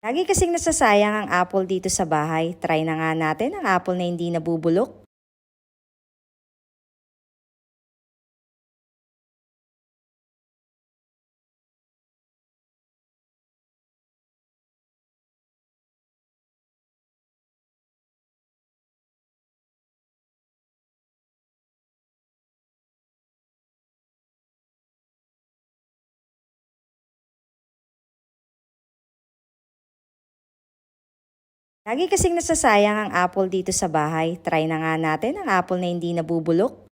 Lagi kasing nasasayang ang apple dito sa bahay. Try na nga natin ang apple na hindi nabubulok. Lagi kasing nasasayang ang apple dito sa bahay. Try na nga natin ang apple na hindi nabubulok.